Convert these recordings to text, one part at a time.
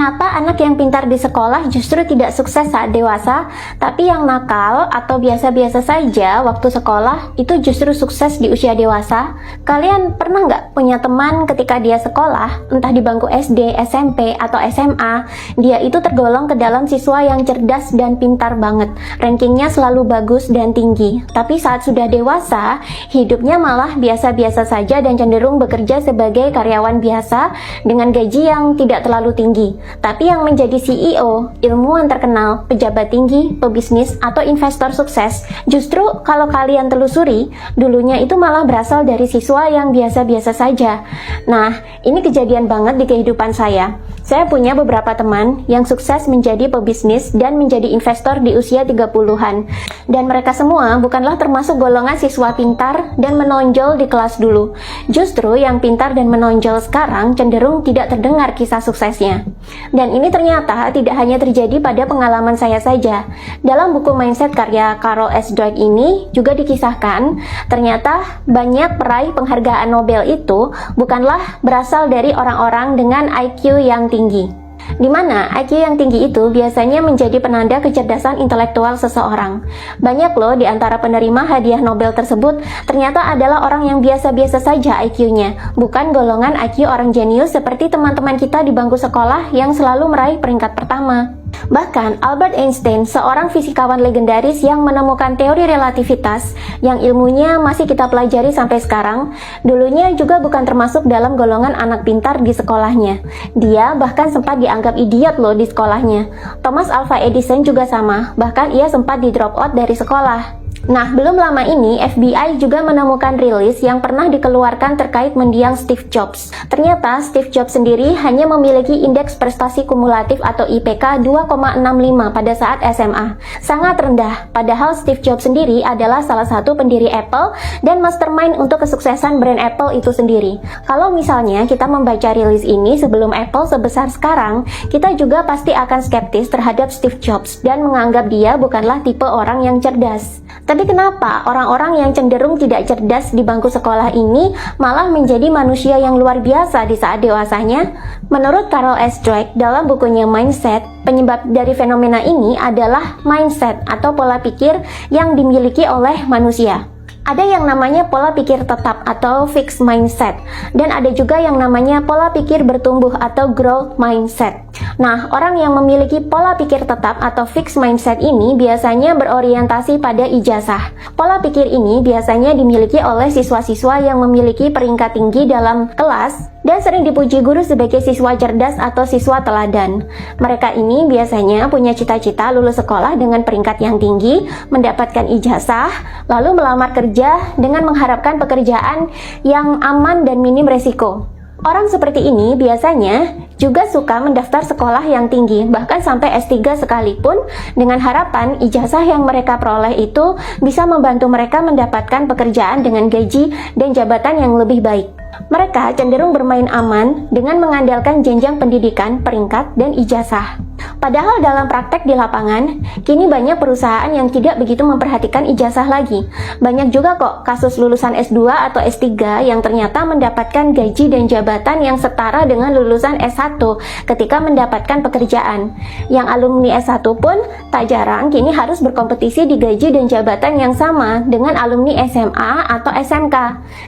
Mengapa anak yang pintar di sekolah justru tidak sukses saat dewasa, tapi yang nakal atau biasa-biasa saja waktu sekolah itu justru sukses di usia dewasa? Kalian pernah nggak punya teman ketika dia sekolah, entah di bangku SD, SMP, atau SMA, dia itu tergolong ke dalam siswa yang cerdas dan pintar banget, rankingnya selalu bagus dan tinggi, tapi saat sudah dewasa, hidupnya malah biasa-biasa saja dan cenderung bekerja sebagai karyawan biasa dengan gaji yang tidak terlalu tinggi. Tapi yang menjadi CEO, ilmuwan terkenal, pejabat tinggi, pebisnis, atau investor sukses, justru kalau kalian telusuri, dulunya itu malah berasal dari siswa yang biasa-biasa saja. Nah, ini kejadian banget di kehidupan saya. Saya punya beberapa teman yang sukses menjadi pebisnis dan menjadi investor di usia 30-an. Dan mereka semua bukanlah termasuk golongan siswa pintar dan menonjol di kelas dulu. Justru yang pintar dan menonjol sekarang cenderung tidak terdengar kisah suksesnya. Dan ini ternyata tidak hanya terjadi pada pengalaman saya saja. Dalam buku Mindset karya Carol S. Dweck ini juga dikisahkan, ternyata banyak peraih penghargaan Nobel itu bukanlah berasal dari orang-orang dengan IQ yang tinggi. Di mana IQ yang tinggi itu biasanya menjadi penanda kecerdasan intelektual seseorang. Banyak loh di antara penerima hadiah Nobel tersebut ternyata adalah orang yang biasa-biasa saja IQ-nya, bukan golongan IQ orang jenius seperti teman-teman kita di bangku sekolah yang selalu meraih peringkat pertama. Bahkan Albert Einstein, seorang fisikawan legendaris yang menemukan teori relativitas yang ilmunya masih kita pelajari sampai sekarang, dulunya juga bukan termasuk dalam golongan anak pintar di sekolahnya. Dia bahkan sempat dianggap idiot loh di sekolahnya. Thomas Alva Edison juga sama, bahkan ia sempat di drop out dari sekolah. Nah, belum lama ini FBI juga menemukan rilis yang pernah dikeluarkan terkait mendiang Steve Jobs. Ternyata Steve Jobs sendiri hanya memiliki indeks prestasi kumulatif atau IPK 2,65 pada saat SMA. Sangat rendah, padahal Steve Jobs sendiri adalah salah satu pendiri Apple dan mastermind untuk kesuksesan brand Apple itu sendiri. Kalau misalnya kita membaca rilis ini sebelum Apple sebesar sekarang, kita juga pasti akan skeptis terhadap Steve Jobs dan menganggap dia bukanlah tipe orang yang cerdas. Tapi kenapa orang-orang yang cenderung tidak cerdas di bangku sekolah ini malah menjadi manusia yang luar biasa di saat dewasanya? Menurut Carol S. Dweck dalam bukunya Mindset, penyebab dari fenomena ini adalah mindset atau pola pikir yang dimiliki oleh manusia. Ada yang namanya pola pikir tetap atau fixed mindset, dan ada juga yang namanya pola pikir bertumbuh atau growth mindset. Nah, orang yang memiliki pola pikir tetap atau fixed mindset ini biasanya berorientasi pada ijazah. Pola pikir ini biasanya dimiliki oleh siswa-siswa yang memiliki peringkat tinggi dalam kelas dan sering dipuji guru sebagai siswa cerdas atau siswa teladan. Mereka ini biasanya punya cita-cita lulus sekolah dengan peringkat yang tinggi, mendapatkan ijazah, lalu melamar kerja dengan mengharapkan pekerjaan yang aman dan minim resiko. Orang seperti ini biasanya juga suka mendaftar sekolah yang tinggi, bahkan sampai S3 sekalipun, dengan harapan ijazah yang mereka peroleh itu bisa membantu mereka mendapatkan pekerjaan dengan gaji dan jabatan yang lebih baik. Mereka cenderung bermain aman dengan mengandalkan jenjang pendidikan, peringkat, dan ijazah. Padahal dalam praktek di lapangan, kini banyak perusahaan yang tidak begitu memperhatikan ijazah lagi. Banyak juga kok kasus lulusan S2 atau S3 yang ternyata mendapatkan gaji dan jabatan yang setara dengan lulusan S1 ketika mendapatkan pekerjaan. Yang alumni S1 pun tak jarang kini harus berkompetisi di gaji dan jabatan yang sama dengan alumni SMA atau SMK.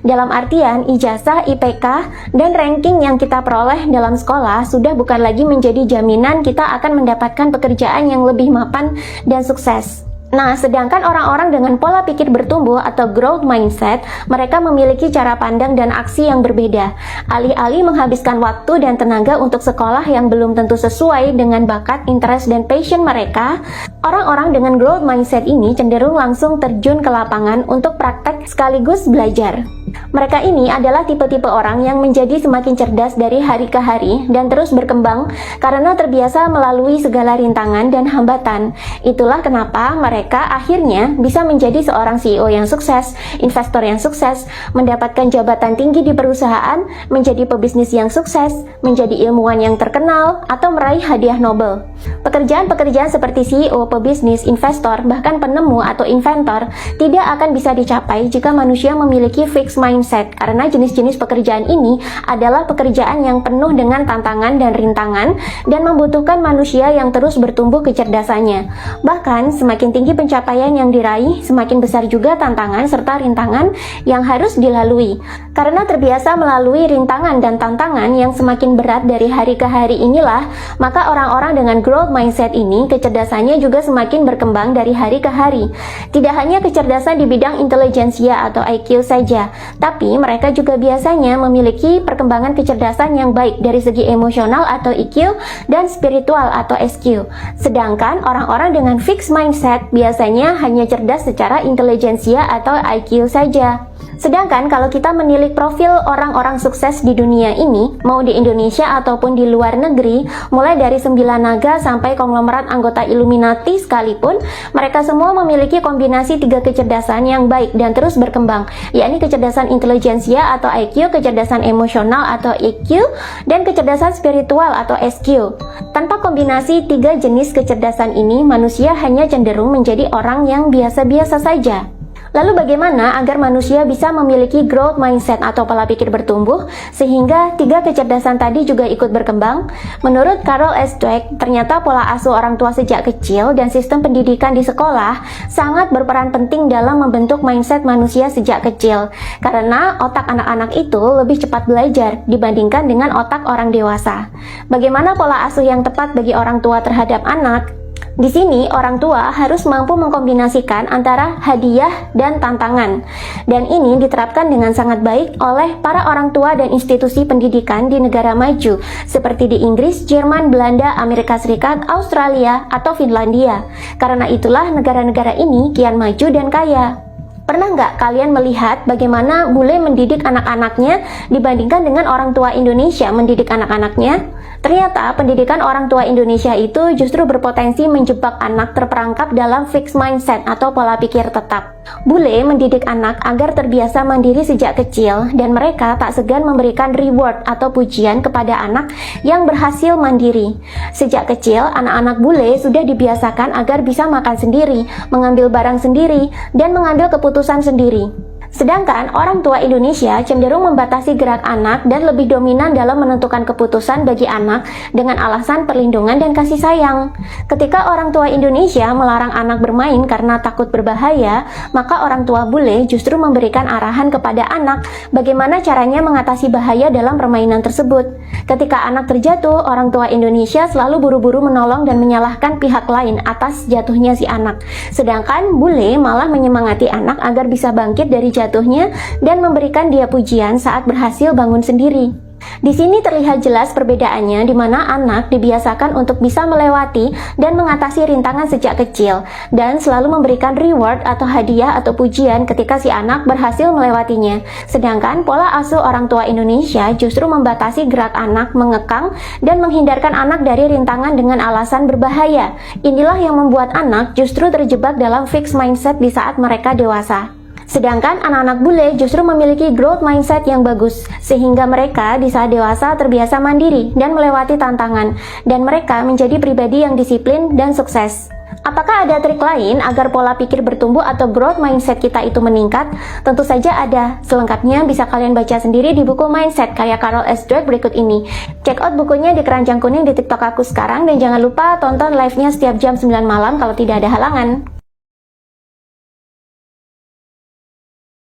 Dalam artian ijazah, IPK, dan ranking yang kita peroleh dalam sekolah sudah bukan lagi menjadi jaminan kita akan mendapatkan pekerjaan yang lebih mapan dan sukses. Nah, sedangkan orang-orang dengan pola pikir bertumbuh atau growth mindset, mereka memiliki cara pandang dan aksi yang berbeda. Alih-alih menghabiskan waktu dan tenaga untuk sekolah yang belum tentu sesuai dengan bakat, interest, dan passion mereka, orang-orang dengan growth mindset ini cenderung langsung terjun ke lapangan untuk praktek sekaligus belajar. Mereka ini adalah tipe-tipe orang yang menjadi semakin cerdas dari hari ke hari dan terus berkembang karena terbiasa melalui segala rintangan dan hambatan. Itulah kenapa mereka akhirnya bisa menjadi seorang CEO yang sukses, investor yang sukses, mendapatkan jabatan tinggi di perusahaan, menjadi pebisnis yang sukses, menjadi ilmuwan yang terkenal, atau meraih hadiah Nobel. Pekerjaan-pekerjaan seperti CEO, pebisnis, investor, bahkan penemu atau inventor tidak akan bisa dicapai jika manusia memiliki fixed mindset, karena jenis-jenis pekerjaan ini adalah pekerjaan yang penuh dengan tantangan dan rintangan dan membutuhkan manusia yang terus bertumbuh kecerdasannya. Bahkan, semakin tinggi pencapaian yang diraih, semakin besar juga tantangan serta rintangan yang harus dilalui. Karena terbiasa melalui rintangan dan tantangan yang semakin berat dari hari ke hari inilah, maka orang-orang dengan growth mindset ini kecerdasannya juga semakin berkembang dari hari ke hari. Tidak hanya kecerdasan di bidang intelijensia atau IQ saja, tapi mereka juga biasanya memiliki perkembangan kecerdasan yang baik dari segi emosional atau EQ dan spiritual atau SQ. Sedangkan orang-orang dengan fixed mindset biasanya hanya cerdas secara intelijensia atau IQ saja. Sedangkan kalau kita menilik profil orang-orang sukses di dunia ini, mau di Indonesia ataupun di luar negeri, mulai dari 9 naga sampai konglomerat anggota Illuminati sekalipun, mereka semua memiliki kombinasi 3 kecerdasan yang baik dan terus berkembang, yakni kecerdasan intelijensia atau IQ, kecerdasan emosional atau EQ, dan kecerdasan spiritual atau SQ. Tanpa kombinasi 3 jenis kecerdasan ini, manusia hanya cenderung menjadi orang yang biasa-biasa saja. Lalu bagaimana agar manusia bisa memiliki growth mindset atau pola pikir bertumbuh sehingga 3 kecerdasan tadi juga ikut berkembang? Menurut Carol S. Dweck, ternyata pola asuh orang tua sejak kecil dan sistem pendidikan di sekolah sangat berperan penting dalam membentuk mindset manusia sejak kecil. Karena otak anak-anak itu lebih cepat belajar dibandingkan dengan otak orang dewasa. Bagaimana pola asuh yang tepat bagi orang tua terhadap anak? Di sini, orang tua harus mampu mengkombinasikan antara hadiah dan tantangan. Dan ini diterapkan dengan sangat baik oleh para orang tua dan institusi pendidikan di negara maju, seperti di Inggris, Jerman, Belanda, Amerika Serikat, Australia, atau Finlandia. Karena itulah negara-negara ini kian maju dan kaya. Pernah nggak kalian melihat bagaimana bule mendidik anak-anaknya dibandingkan dengan orang tua Indonesia mendidik anak-anaknya? Ternyata pendidikan orang tua Indonesia itu justru berpotensi menjebak anak terperangkap dalam fixed mindset atau pola pikir tetap. Bule mendidik anak agar terbiasa mandiri sejak kecil dan mereka tak segan memberikan reward atau pujian kepada anak yang berhasil mandiri. Sejak kecil, anak-anak bule sudah dibiasakan agar bisa makan sendiri, mengambil barang sendiri, dan mengambil keputusan sendiri. Sedangkan orang tua Indonesia cenderung membatasi gerak anak dan lebih dominan dalam menentukan keputusan bagi anak dengan alasan perlindungan dan kasih sayang. Ketika orang tua Indonesia melarang anak bermain karena takut berbahaya, maka orang tua bule justru memberikan arahan kepada anak bagaimana caranya mengatasi bahaya dalam permainan tersebut. Ketika anak terjatuh, orang tua Indonesia selalu buru-buru menolong dan menyalahkan pihak lain atas jatuhnya si anak. Sedangkan bule malah menyemangati anak agar bisa bangkit dari jatuhnya dan memberikan dia pujian saat berhasil bangun sendiri. Di sini terlihat jelas perbedaannya di mana anak dibiasakan untuk bisa melewati dan mengatasi rintangan sejak kecil dan selalu memberikan reward atau hadiah atau pujian ketika si anak berhasil melewatinya. Sedangkan pola asuh orang tua Indonesia justru membatasi gerak anak, mengekang dan menghindarkan anak dari rintangan dengan alasan berbahaya. Inilah yang membuat anak justru terjebak dalam fixed mindset di saat mereka dewasa. Sedangkan anak-anak bule justru memiliki growth mindset yang bagus, sehingga mereka di saat dewasa terbiasa mandiri dan melewati tantangan, dan mereka menjadi pribadi yang disiplin dan sukses. Apakah ada trik lain agar pola pikir bertumbuh atau growth mindset kita itu meningkat? Tentu saja ada. Selengkapnya bisa kalian baca sendiri di buku Mindset karya Carol S. Dweck berikut ini. Check out bukunya di keranjang kuning di TikTok aku sekarang, dan jangan lupa tonton live-nya setiap jam 9 malam kalau tidak ada halangan.